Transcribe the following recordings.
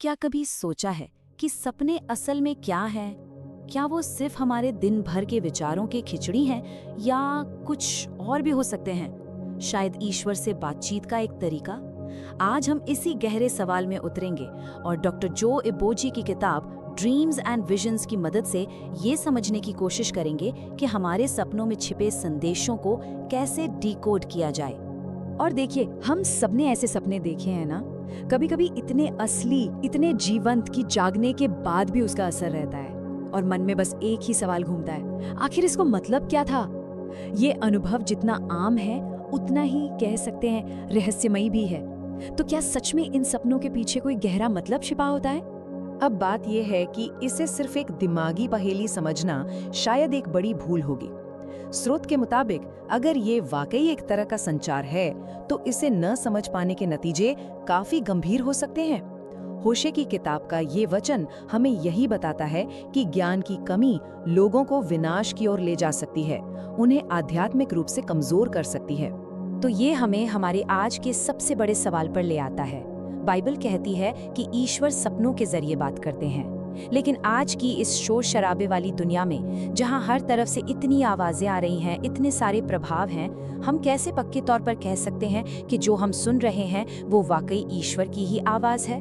क्या कभी सोचा है कि सपने असल में क्या हैं? क्या वो सिर्फ हमारे दिन भर के विचारों की खिचड़ी हैं या कुछ और भी हो सकते हैं? शायद ईश्वर से बातचीत का एक तरीका? आज हम इसी गहरे सवाल में उतरेंगे और डॉक्टर जो इबोजी की किताब ड्रीम्स एंड विजन्स की मदद से ये समझने की कोशिश करेंगे कि हमारे सपनों में छिपे संदेशों को कैसे डिकोड किया जाए। और देखिए, हम सबने ऐसे सपने देखे हैं ना, कभी कभी इतने असली, इतने जीवंत कि जागने के बाद भी उसका असर रहता है और मन में बस एक ही सवाल घूमता है, आखिर इसको मतलब क्या था? ये अनुभव जितना आम है उतना ही कह सकते हैं रहस्यमयी भी है। तो क्या सच में इन सपनों के पीछे कोई गहरा मतलब छिपा होता है? अब बात यह है कि इसे सिर्फ एक दिमागी पहेली समझना शायद एक बड़ी भूल होगी। स्रोत के मुताबिक अगर ये वाकई एक तरह का संचार है तो इसे न समझ पाने के नतीजे काफी गंभीर हो सकते हैं। होशे की किताब का ये वचन हमें यही बताता है कि ज्ञान की कमी लोगों को विनाश की ओर ले जा सकती है, उन्हें आध्यात्मिक रूप से कमजोर कर सकती है। तो ये हमें हमारे आज के सबसे बड़े सवाल पर ले आता है। बाइबल कहती है कि ईश्वर सपनों के जरिए बात करते हैं, लेकिन आज की इस शोर शराबे वाली दुनिया में जहां हर तरफ से इतनी आवाजें आ रही हैं, इतने सारे प्रभाव हैं, हम कैसे पक्के तौर पर कह सकते हैं कि जो हम सुन रहे हैं वो वाकई ईश्वर की ही आवाज है?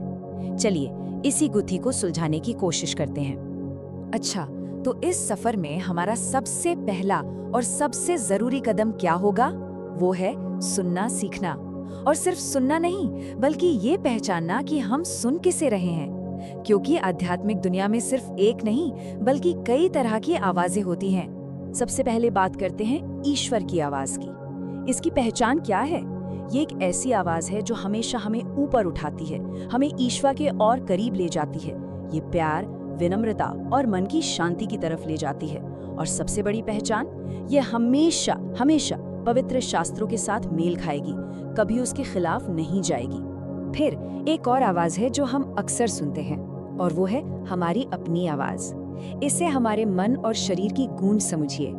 चलिए इसी गुत्थी को सुलझाने की कोशिश करते हैं। अच्छा, तो इस सफर में हमारा सबसे पहला और सबसे जरूरी कदम क्या होगा? वो है सुनना सीखना। और सिर्फ सुनना नहीं, बल्कि ये पहचानना कि हम सुन किसे रहे हैं, क्योंकि आध्यात्मिक दुनिया में सिर्फ एक नहीं बल्कि कई तरह की आवाजें होती हैं। सबसे पहले बात करते हैं ईश्वर की आवाज की। इसकी पहचान क्या है? ये एक ऐसी आवाज है जो हमेशा हमें ऊपर उठाती है, हमें ईश्वर के और करीब ले जाती है। ये प्यार, विनम्रता और मन की शांति की तरफ ले जाती है। और सबसे बड़ी पहचान, ये हमेशा हमेशा पवित्र शास्त्रों के साथ मेल खाएगी, कभी उसके खिलाफ नहीं जाएगी। फिर एक और आवाज है जो हम अक्सर सुनते हैं, और वो है हमारी अपनी आवाज। इसे हमारे मन और शरीर की गूंज समझिए।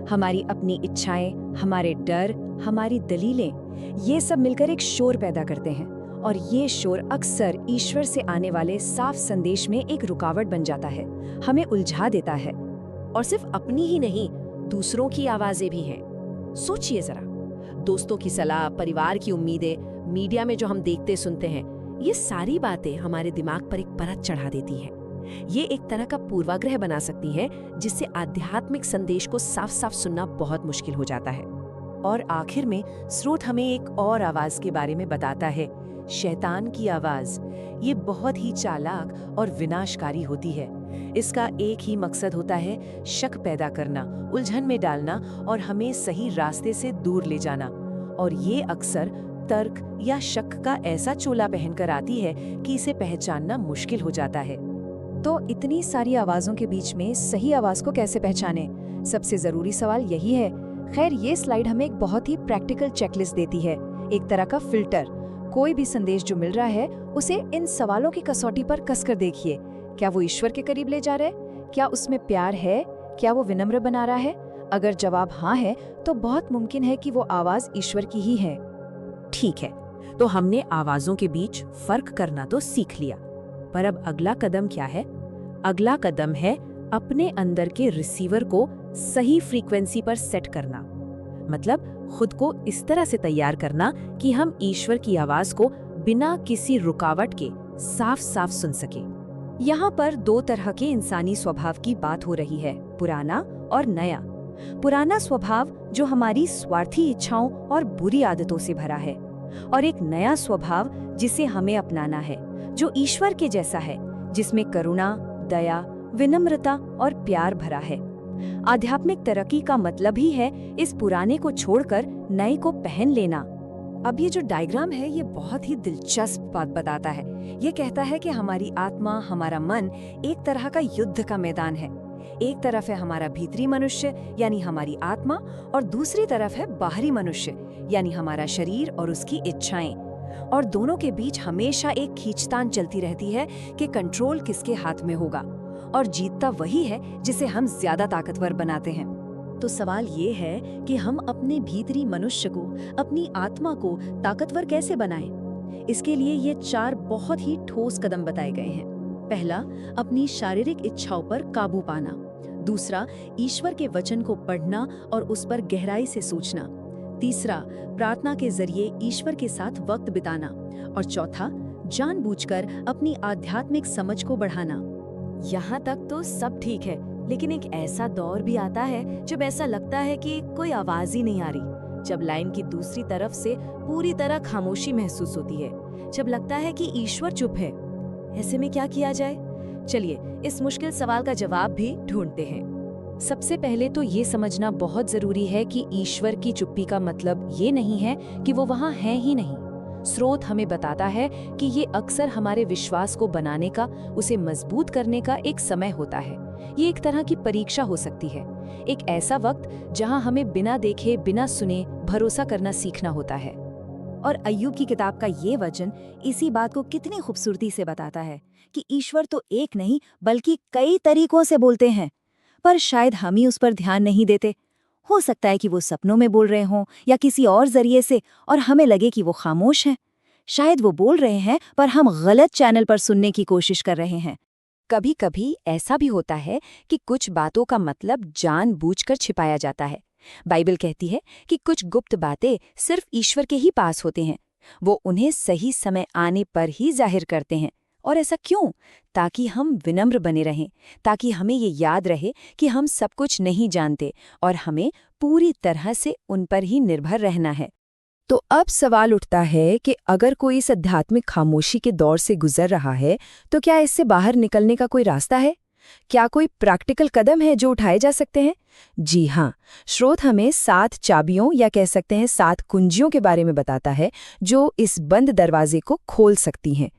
हमारी अपनी इच्छाएं, हमारे डर, हमारी दलीलें, ये सब मिलकर एक शोर पैदा करते हैं, और ये शोर अक्सर ईश्वर से आने वाले साफ संदेश में एक रुकावट बन जाता है, हमें उलझा देता है। और सिर्फ अपनी ही नहीं, दूसरों की आवाजें भी हैं। सोचिए जरा, दोस्तों की सलाह, परिवार की उम्मीदें, मीडिया में जो हम देखते सुनते हैं, ये सारी बातें हमारे दिमाग पर एक परत चढ़ा देती हैं। ये एक तरह का पूर्वाग्रह बना सकती हैं, जिससे आध्यात्मिक संदेश को साफ साफ सुनना बहुत मुश्किल हो जाता है। और आखिर में स्रोत हमें एक और आवाज के बारे में बताता है, शैतान की आवाज। ये बहुत ही चालाक और विनाशकारी होती है। इसका एक ही मकसद होता है शक पैदा करना, उलझन में डालना और हमें सही रास्ते से दूर ले जाना। और ये अक्सर तर्क या शक का ऐसा चोला पहनकर आती है कि इसे पहचानना मुश्किल हो जाता है। तो इतनी सारी आवाजों के बीच में सही आवाज को कैसे पहचाने? सबसे जरूरी सवाल यही है। खैर, ये स्लाइड हमें एक बहुत ही प्रैक्टिकल चेकलिस्ट देती है, एक तरह का फिल्टर। कोई भी संदेश जो मिल रहा है उसे इन सवालों की कसौटी पर कसकर देखिए। क्या वो ईश्वर के करीब ले जा रहा है? क्या उसमें प्यार है? क्या वो विनम्र बना रहा है? अगर जवाब हाँ है तो बहुत मुमकिन है कि वो आवाज ईश्वर की ही है। ठीक है, तो हमने आवाजों के बीच फर्क करना तो सीख लिया, पर अब अगला कदम क्या है? अगला कदम है अपने अंदर के रिसीवर को सही फ्रीक्वेंसी पर सेट करना। मतलब खुद को इस तरह से तैयार करना कि हम ईश्वर की आवाज को बिना किसी रुकावट के साफ साफ सुन सके। यहाँ पर दो तरह के इंसानी स्वभाव की बात हो रही है, पुराना और नया। पुराना स्वभाव जो हमारी स्वार्थी इच्छाओं और बुरी आदतों से भरा है, और एक नया स्वभाव जिसे हमें अपनाना है, जो ईश्वर के जैसा है, जिसमें करुणा, दया, विनम्रता और प्यार भरा है। आध्यात्मिक तरक्की का मतलब ही है इस पुराने को छोड़कर नए को पहन लेना। अब ये जो डायग्राम है, ये बहुत ही दिलचस्प बात बताता है। ये कहता है कि हमारी आत्मा, हमारा मन एक तरह का युद्ध का मैदान है। एक तरफ है हमारा भीतरी मनुष्य यानी हमारी आत्मा, और दूसरी तरफ है बाहरी मनुष्य यानी हमारा शरीर और उसकी इच्छाएं। और दोनों के बीच हमेशा एक खींचतान चलती रहती है कि कंट्रोल किसके हाथ में होगा, और जीतता वही है जिसे हम ज्यादा ताकतवर बनाते हैं। तो सवाल ये है कि हम अपने भीतरी मनुष्य को, अपनी आत्मा को ताकतवर कैसे बनाएं? इसके लिए ये 4 बहुत ही ठोस कदम बताए गए हैं। पहला, अपनी शारीरिक इच्छाओं पर काबू पाना। दूसरा, ईश्वर के वचन को पढ़ना और उस पर गहराई से सोचना। तीसरा, प्रार्थना के जरिए ईश्वर के साथ वक्त बिताना। और चौथा, जानबूझकर अपनी आध्यात्मिक समझ को बढ़ाना। यहाँ तक तो सब ठीक है, लेकिन एक ऐसा दौर भी आता है जब ऐसा लगता है कि कोई आवाज ही नहीं आ रही, जब लाइन की दूसरी तरफ से पूरी तरह खामोशी महसूस होती है, जब लगता है कि ईश्वर चुप है। ऐसे में क्या किया जाए? चलिए इस मुश्किल सवाल का जवाब भी ढूंढते हैं। सबसे पहले तो ये समझना बहुत जरूरी है कि ईश्वर की चुप्पी का मतलब ये नहीं है कि वो वहाँ है ही नहीं। स्रोत हमें बताता है कि ये अक्सर हमारे विश्वास को बनाने का, उसे मजबूत करने का एक समय होता है। ये एक तरह की परीक्षा हो सकती है, एक ऐसा वक्त जहां हमें बिना देखे, बिना सुने भरोसा करना सीखना होता है। और अय्यूब की किताब का ये वचन इसी बात को कितनी खूबसूरती से बताता है कि ईश्वर तो एक नहीं बल्कि कई तरीकों से बोलते हैं, पर शायद हम ही उस पर ध्यान नहीं देते। हो सकता है कि वो सपनों में बोल रहे हों या किसी और जरिए से, और हमें लगे कि वो खामोश हैं। शायद वो बोल रहे हैं पर हम गलत चैनल पर सुनने की कोशिश कर रहे हैं। कभी कभी ऐसा भी होता है कि कुछ बातों का मतलब जानबूझकर छिपाया जाता है। बाइबल कहती है कि कुछ गुप्त बातें सिर्फ ईश्वर के ही पास होते हैं। वो उन्हें सही समय आने पर ही जाहिर करते हैं। और ऐसा क्यों? ताकि हम विनम्र बने रहें, ताकि हमें ये याद रहे कि हम सब कुछ नहीं जानते और हमें पूरी तरह से उन पर ही निर्भर रहना है। तो अब सवाल उठता है कि अगर कोई इस आध्यात्मिक खामोशी के दौर से गुजर रहा है, तो क्या इससे बाहर निकलने का कोई रास्ता है? क्या कोई प्रैक्टिकल कदम है जो उठाए जा सकते हैं? जी हाँ, स्रोत हमें 7 चाबियों या कह सकते हैं 7 कुंजियों के बारे में बताता है जो इस बंद दरवाजे को खोल सकती हैं।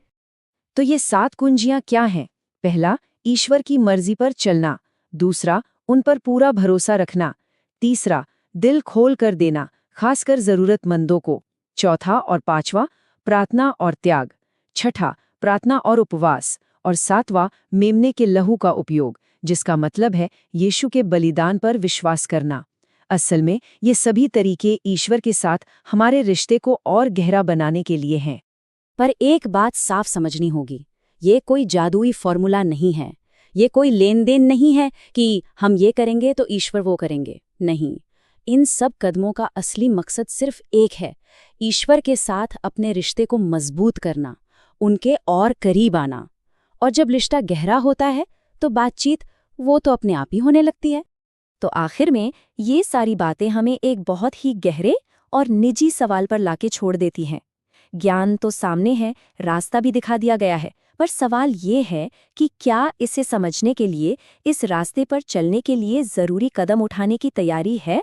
तो ये 7 कुंजियां क्या हैं? पहला, ईश्वर की मर्जी पर चलना। दूसरा, उन पर पूरा भरोसा रखना। तीसरा, दिल खोल कर देना, खासकर जरूरतमंदों को। चौथा और पांचवा, प्रार्थना और त्याग। छठा, प्रार्थना और उपवास। और सातवां, मेमने के लहू का उपयोग, जिसका मतलब है यीशु के बलिदान पर विश्वास करना। असल में ये सभी तरीके ईश्वर के साथ हमारे रिश्ते को और गहरा बनाने के लिए हैं। पर एक बात साफ समझनी होगी, ये कोई जादुई फॉर्मूला नहीं है, ये कोई लेन देन नहीं है कि हम ये करेंगे तो ईश्वर वो करेंगे। नहीं, इन सब कदमों का असली मकसद सिर्फ एक है, ईश्वर के साथ अपने रिश्ते को मजबूत करना, उनके और करीब आना। और जब रिश्ता गहरा होता है तो बातचीत वो तो अपने आप ही होने लगती है। तो आखिर में ये सारी बातें हमें एक बहुत ही गहरे और निजी सवाल पर लाके छोड़ देती हैं। ज्ञान तो सामने है, रास्ता भी दिखा दिया गया है, पर सवाल ये है कि क्या इसे समझने के लिए, इस रास्ते पर चलने के लिए जरूरी कदम उठाने की तैयारी है?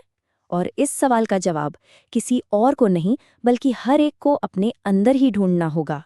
और इस सवाल का जवाब किसी और को नहीं बल्कि हर एक को अपने अंदर ही ढूंढना होगा।